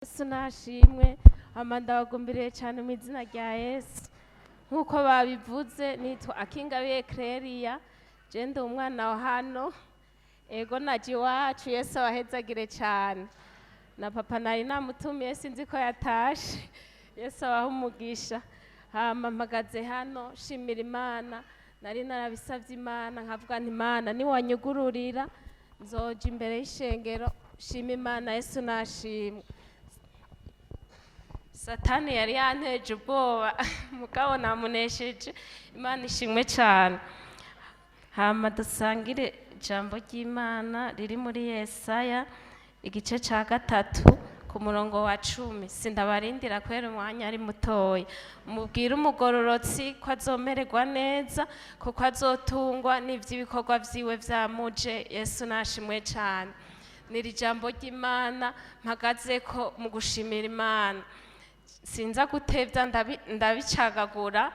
Yesu nashimwe ndabagumbiriye cyane mu izina rya Yesu nk'uko babivuze nitwa Akingabiye Claria je ndi umwana wa hano ego naje iwacu Yesu abahezagire cyane na papa nari namutumiye sinzi ko yatashe Yesu abaha umugisha mpagaze hano shimira Imana nari narabisavye Imana nkavuga nti Imana niwanyugururira nzoja imbere y'ishengero shima Imana Yesu nashimwe. Satani yari yanteje ubwoba mugabo namunesheje Imana ishimwe cyane. Dusangire ijambo ry'Imana riri muri Yesaya igice ca 3 ku murongo wa 10. Sindabarindira kwera umwanya ari mutoya. Mubwire umugororotsi ko azomererwa neza kuko azotungwa n'ivy'ibikorwa vyiwe vyamuje. Yesu nashimwe cyane. Niri jambo ry'Imana mpagazeko mu gushimira Imana. Sinza gutevya ndabicagagura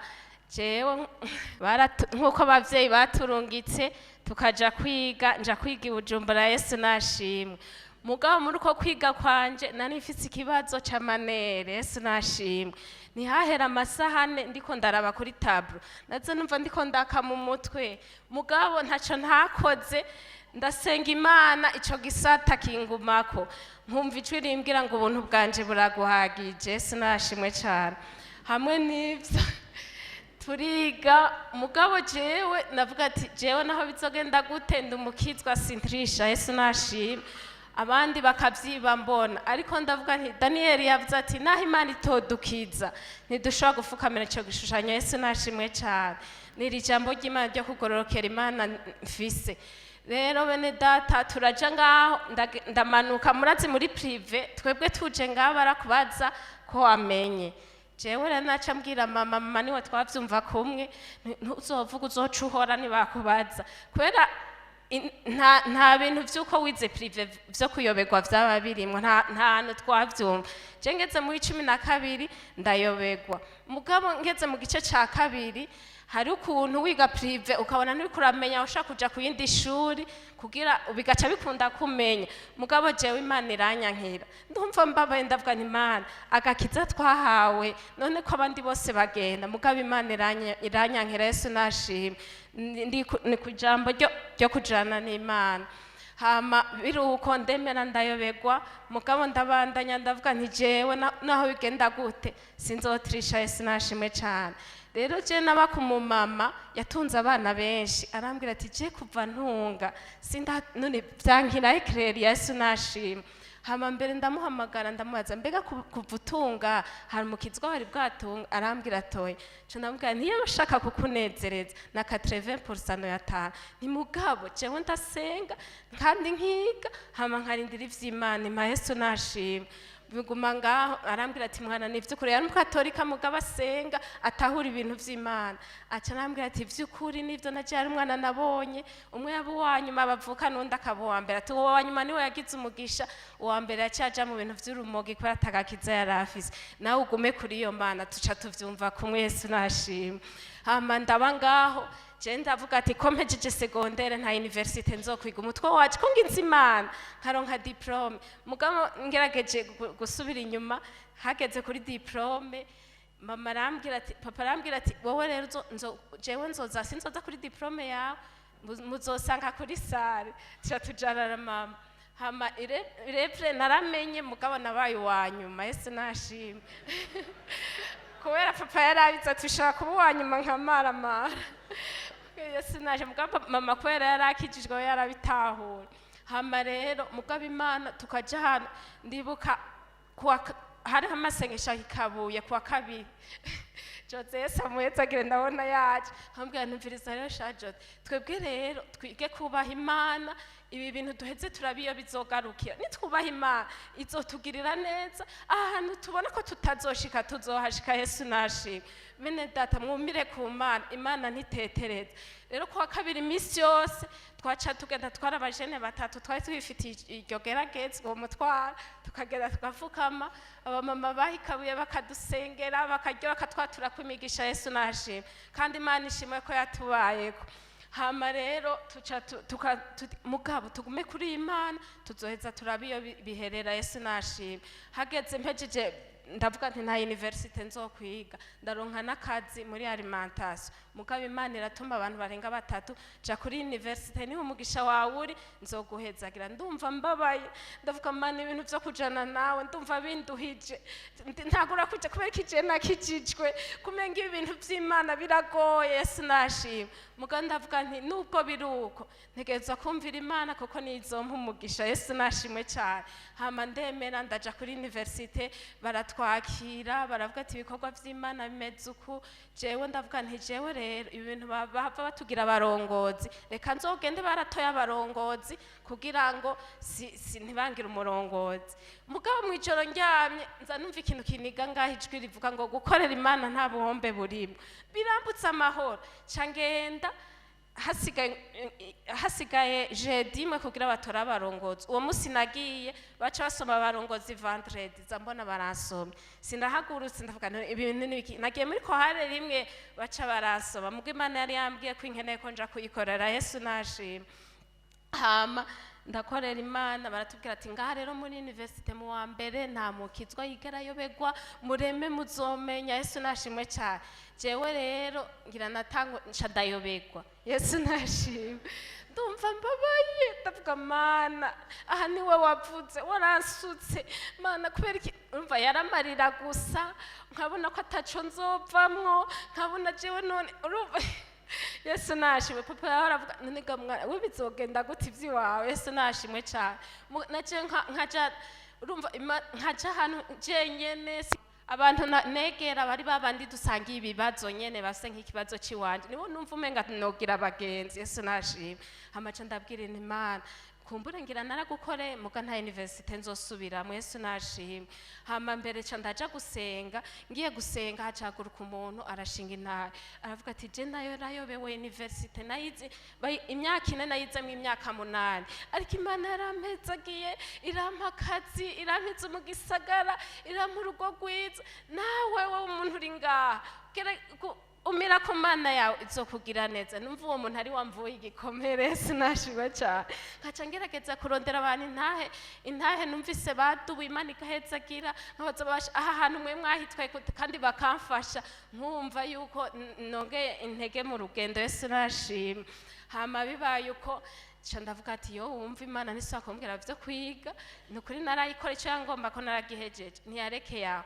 jewe nk'uko abavyeyi baturungitse tukaja kwiga nja kwiga i Bujumbura. Yesu nashimwe. Mugabo muri uko kwiga kwanje nari mfise ikibazo c'amanere. Yesu nashimwe. Ntihahera amasaha 4 ndiko ndaraba kuri tableau nazo numva ndiko ndaka mu mutwe mugabo ntaco ntakoze ndasenga Imana ico gisata kingumako nkumva icwi rimbwira ngo ubuntu bwanje buraguhagije. Yesu nashimwe cyane. Hamwe n'ivyo turiga mugabo jewe navuga ati jewe naho bizogenda gute ndumukizwa sintrisha. Yesu nashimwe. Abandi bakavyiba mbona ariko ndavuga nti Daniel yavuze ati naho Imana itodukiza ntidushobora gufukamira ico gishushanyo. Yesu nashimwe cyane. Niri jambo ry'Imana ryo kugororokera Imana mfise. Rero bene data turaja ngaho ndamanuka murazi muri prive twebwe tuje ngaho barakubaza ko wamenye. Jewe rero naca mbwira mama niwe twavyumva kumwe ntuzovuga uzoca uhora nibakubaza kubera nta bintu vyuko wize prive vyo kuyoberwa vyaba birimwo nta hantu twavyumva. Je ngeze muri 12 ndayoberwa mugabo ngeze mu gice ca 2 hari ukuntu wiga prive ukabona niko uramenya ushaka kuja ku yindi shuri kugira bigaca bikunda kumenya mugabo jewe Imana iranyankira ndumva mbabaye ndavuga nti Imana agakiza twahawe none ko abandi bose bagenda mugabo Imana iranyankira. Yesu nashimwe. Ni kujambo ryo kujana n'Imana biruko ndemera ndayoberwa mugabo ndabandanya ndavuga nti jewe naho bigenda gute sinzotrisha. Yesu nashimwe cyane. Rero je naba kumumama yatunze abana benshi arambwira ati je kuva ntunga sinda none vyankira Claria. Yesu nashimwe. Mbere ndamuhamagara ndamubaza mbega kuvutunga hari umukizwa wari bwatunga arambwira atoye cyo ndambwira niyo bashaka kukunezereza na 80% yataha ni mugabo jewe ndasenga kandi nkiga nkarindira ivy'Imana. Yesu nashimwe. Biguma ngaho arambwira ati mwana nivyukuri yari mukatolika mugabo asenga atahura ibintu vy'Imana aca arambwira ati vyukuri nivyo naje ari umwana nabonye umwe yabo wanyuma bavuka nundi akabo wa mbere ati uwo wanyuma niwe yagize umugisha uwa mbere yacaja mu bintu vy'urumogi kubera atagakiza yarafise nawe ugume kuri iyo Mana tuca tuvyumva kumwe. Yesu nashimwe. Ndaba ngaho je ndavuga ati ko mpejeje secondaire nta universite nzokwiga umutwe wacu ko nginzi Imana nkaronka diplome mugabo ngerageje gusubira inyuma hageze kuri diplome mama arambwira ati papa arambwira ati wowe rero jewe nzoza sinzoza kuri diplome yawe muzosanga kuri sare tujana mama irevre naramenye mugabo nabaye wanyuma. Yesu nashimwe. Kubera papa yarabiza tushaka kuba wanyuma nkamaramara. Yesu naje mugabo mama kwera yarakijijwe yarabitahura. Rero mugabo Imana tukaja hano ndibuka hari amasengesho ikabuye kwa 2 Jose Samuel agire ndabona yaje hambwira ntumviriza rero shajote twebwe rero twige kubaha Imana ibi bintu duheze turabiyo bizogarukira nitwubaha Imana izotugirira neza ahantu tubona ko tutazoshika tuzohashika. Yesu nashimwe. Bene data mwumire ku Imana ntitetereza. Rero kwa 2 imisi yose twaca tugenda twara abajene batatu twari twifitiye iryo gerageza uwo mutwara tukagenda tukafukama abamama bahikabuye bakadusengera bakaryo bakatwatura kwimigisha. Yesu nashimwe. Kandi Imana ishimwe ko yatubayeko. hama rero mugabo tugume kuri Imana tuzoheza turabiyo biherera. Yesu nashimwe. Hageze mpejeje ndavuga nti nta university nzokwiga, ndaronka n'akazi muri alimentation, mugabo Imana iratuma abantu barenga 3 ja kuri university, niho umugisha wawe uri nzoguhezagira. Ndumva mbabaye, ndavuga Mana ibintu byo kujana nawe ndumva binduhije, ntagura kuje kubera kije nakijijwe, kumenga ibintu by'Imana biragoye. Yesu nashimwe. Mugabo ndavuga nti nubwo biruko ntegeza kumvira Imana kuko nizompa umugisha. Yesu nashimwe cyane. Hama ndemera ndaja kuri university, baratwakira baravuga ati ibikorwa by'Imana bimeze uku. Jewe ndavuga nti jewe rero ibintu bava batugira abarongozi, reka nzogende baratoya abarongozi kugira ngo ntibangira umurongozi. Mugabo mwijoro ndyamye nza numva ikintu kiniga ngaho ijwi rivuga ngo gukorera Imana nta buhombe burimo, birambutse amahoro. Cangenda hasigaye jeudi imwe kugira batora abarongozi. Uwo musi nagiye baca basoma abarongozi vendredi, zambona baransoma, sinahagurutse ndavuga ibintu n'ibiki. Nagiye muri kohare rimwe baca baransoma, mugabo Imana yari yambwiye ko inkeneye ko nja kuyikorera. Yesu nashimwe. Hama ndakorera Imana, baratubwira ati ngaha rero muri university mu wa mbere nta mukizwa yigera yobegwa, mureme muzomenya. Yesu nashimwe cyane. Jewe rero ngira natango nca ndayobegwa. Yesu nashimwe. Ndumva mbabaye, ndavuga Mana aha niwe wavuze waransutse Mana, kubera iki umva yaramarira gusa, nkabona ko ataco nzovamwo, nkabona jewe none urumva. Yesu nashimwe. Papa yaravuga niga mwana we bizogenda gute ivyiwawe. Yesu nashimwe cyane. Naje nkaja urumva nkaja hano jenyene, abantu negera bari babandi dusangiye ibibazo nyene base nk'ikibazo ciwanje, nibo numva umenga nogira abagenzi. Yesu nashimwe. Hamaca ndabwira Imana kumbura ngira naragukore muga nta university nzosubira. Yesu nashimwe. Hama mbere ca ndaja gusenga, ngiye gusenga hacaguruka umuntu arashinga intare, aravuga ati je nayo rayobewe university nayize imyaka 4 nayizemwe imyaka 8, ariko Imana yarampezagiye irampa akazi, irampiza mu gisagara, irampa urugo rwiza. Nawe wowe umuntu uri ngaha umira ko Mana yawe izokugira neza. Numva uwo muntu ari wamvuye igikomere. Yesu nashimwe cyane. Nkaca ngerageza kurondera abantu intahe numvise baduwe Imana igahezagira, nkabaza basha aha hantu mwe mwahitwaye kandi bakamfasha, nkumva yuko nongeye intege mu rugendo. Yesu nashimwe. Hama bibaye uko ca ndavuga ati yo wumva Imana nisakumbwira byo kwiga, nukuri narayikora icyo yangomba ko naragihejeje, ntiyareke yawe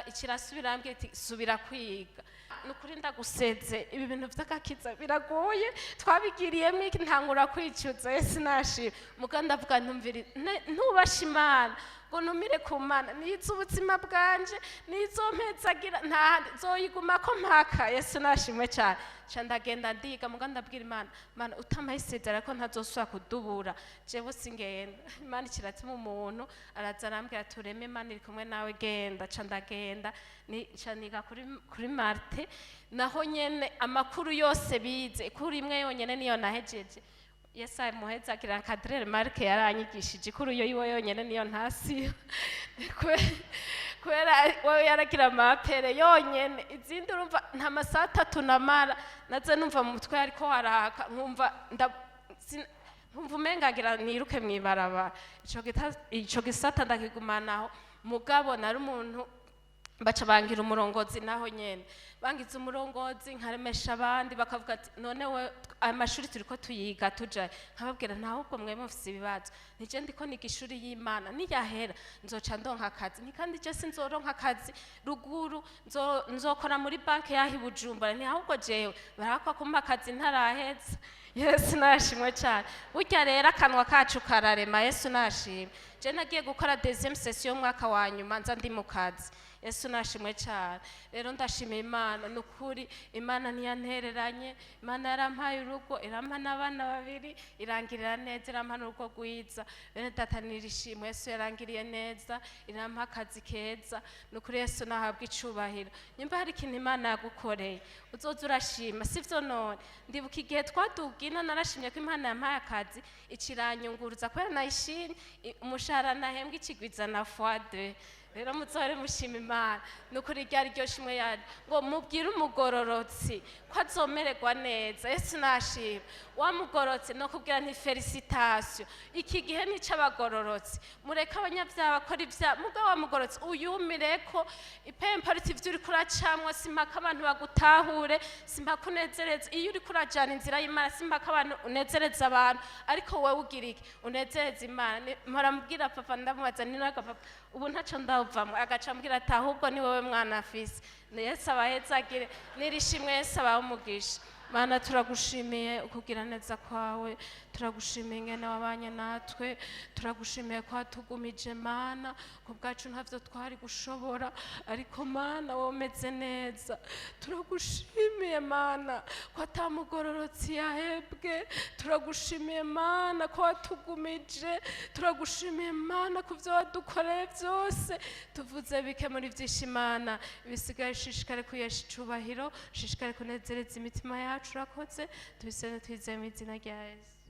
ikirasubira ambwira iti subira kwiga. Nukuri ndaguseze ibi bintu by'agakiza biragoye, twabigiriyemo iki ntangura kwicuza. Yesu nashimwe. Muganda ndavuga ntumvira ntubasha Imana ngo numire ku Mana, nizo ubuzima bwanje nizo mpezagira, nta zoyiguma ko mpaka. Yesu nashimwe cyane. Ca ndagenda ndiga, muganda ndabwira Imana, Mana utamahisezera ko ntazosubira kudubura, jewe singenda. Imana kiratuma umuntu araza arambwira tureme Imana iri kumwe nawe genda. Ca ndagenda ca niga kuri Marte, naho nyene amakuru yose bize kuri imwe yonyene niyo nahejeje. Yesu muhezagira Cadrere Mark yaranyigishije ikuru yo yiwe yonyene niyo ntasi kubera wowe yaragira amapere yonyene, izindi urumva nta masaha 3 namara, naze numva mu mutwe ariko haraka, nkumva umengagira niruke mwibaraba. Ico gisata ndakigumanaho, mugabo nari umuntu baca bangira umurongozi, naho nyene bangize umurongozi nkaremesha abandi, bakavuga ati none we amashuri turiko tuyiga tuja, nkababwira ntahubwo mwe mufise ibibazo, nije ndiko niga ishuri y'Imana, niyahera nzoca ndonka akazi. Kandi je sinzoronka akazi ruguru, nzokora muri banki yahi Bujumbura, ntahubwo jewe barakwa kumpa akazi ntaraheza. Yesu nashimwe cyane. Burya rero akanwa kacu kararema. Yesu nashimwe. Je nagiye gukora deuxième session mwaka wa nyuma nza ndi mu kazi. Yesu nashimwe cyane. Rero ndashimira Imana, nukuri Imana ntiyantereranye. Imana yarampaye urugo, irampa n'abana 2, irangirira neza, irampa n'urugo rwiza. Bene data nirishimwe, Yesu yarangiriye neza, irampa akazi keza. Nukuri Yesu nahabwa icubahiro. Nyimba hari ikintu Imana yagukoreye uzoza urashima, sivyo none? Ndibuka igihe twadugina narashimye ko Imana yampaye akazi, ikiranyunguruza kubera nayishimye, umushahara nahembwa ikigwiza na fois 2. rero muzohore mushima Imana nukuri ryari ryo shimwe yari ngo mubwire umugororotsi ko azomererwa neza. Yesu nashima. Wa mugororotsi no kubwira nti felicitation, iki gihe ni c'abagororotsi, mureke abanyabyaha bakora ibyaha, mugabo wa mugororotsi uyumireko ipempariti ivyo uriko uracamwo, simpaka abantu bagutahure, simpaka unezereze. Iyo uriko urajana inzira y'Imana simpaka abantu unezereza abantu, ariko wewe ugira iki? Unezereza Imana. Mpora mbwira papa, ndamubaza ni naga papa ubu ntaco ndavamwe, agaca ambwira ati ahubwo ni wowe mwana afise. Yesu abahezagire, nirishimwe Yesu abahe umugisha. Mana turagushimiye ukugira neza kwawe, turagushimiye ingene wabanye natwe, turagushimiye ko watugumije Mana, ku bwacu ntavyo twari gushobora, ariko Mana wowe umeze neza. Turagushimiye Mana ko atamugororotsi yahebwe, turagushimiye Mana ko watugumije, turagushimiye Mana ku vyo wadukoreye vyose. Tuvuze bike muri vyinshi Mana, ibisigaye shishikare kuyesha icubahiro, shishikare kunezereza imitima yacu. Urakoze, tubisene twizeye mu izina rya Yesu.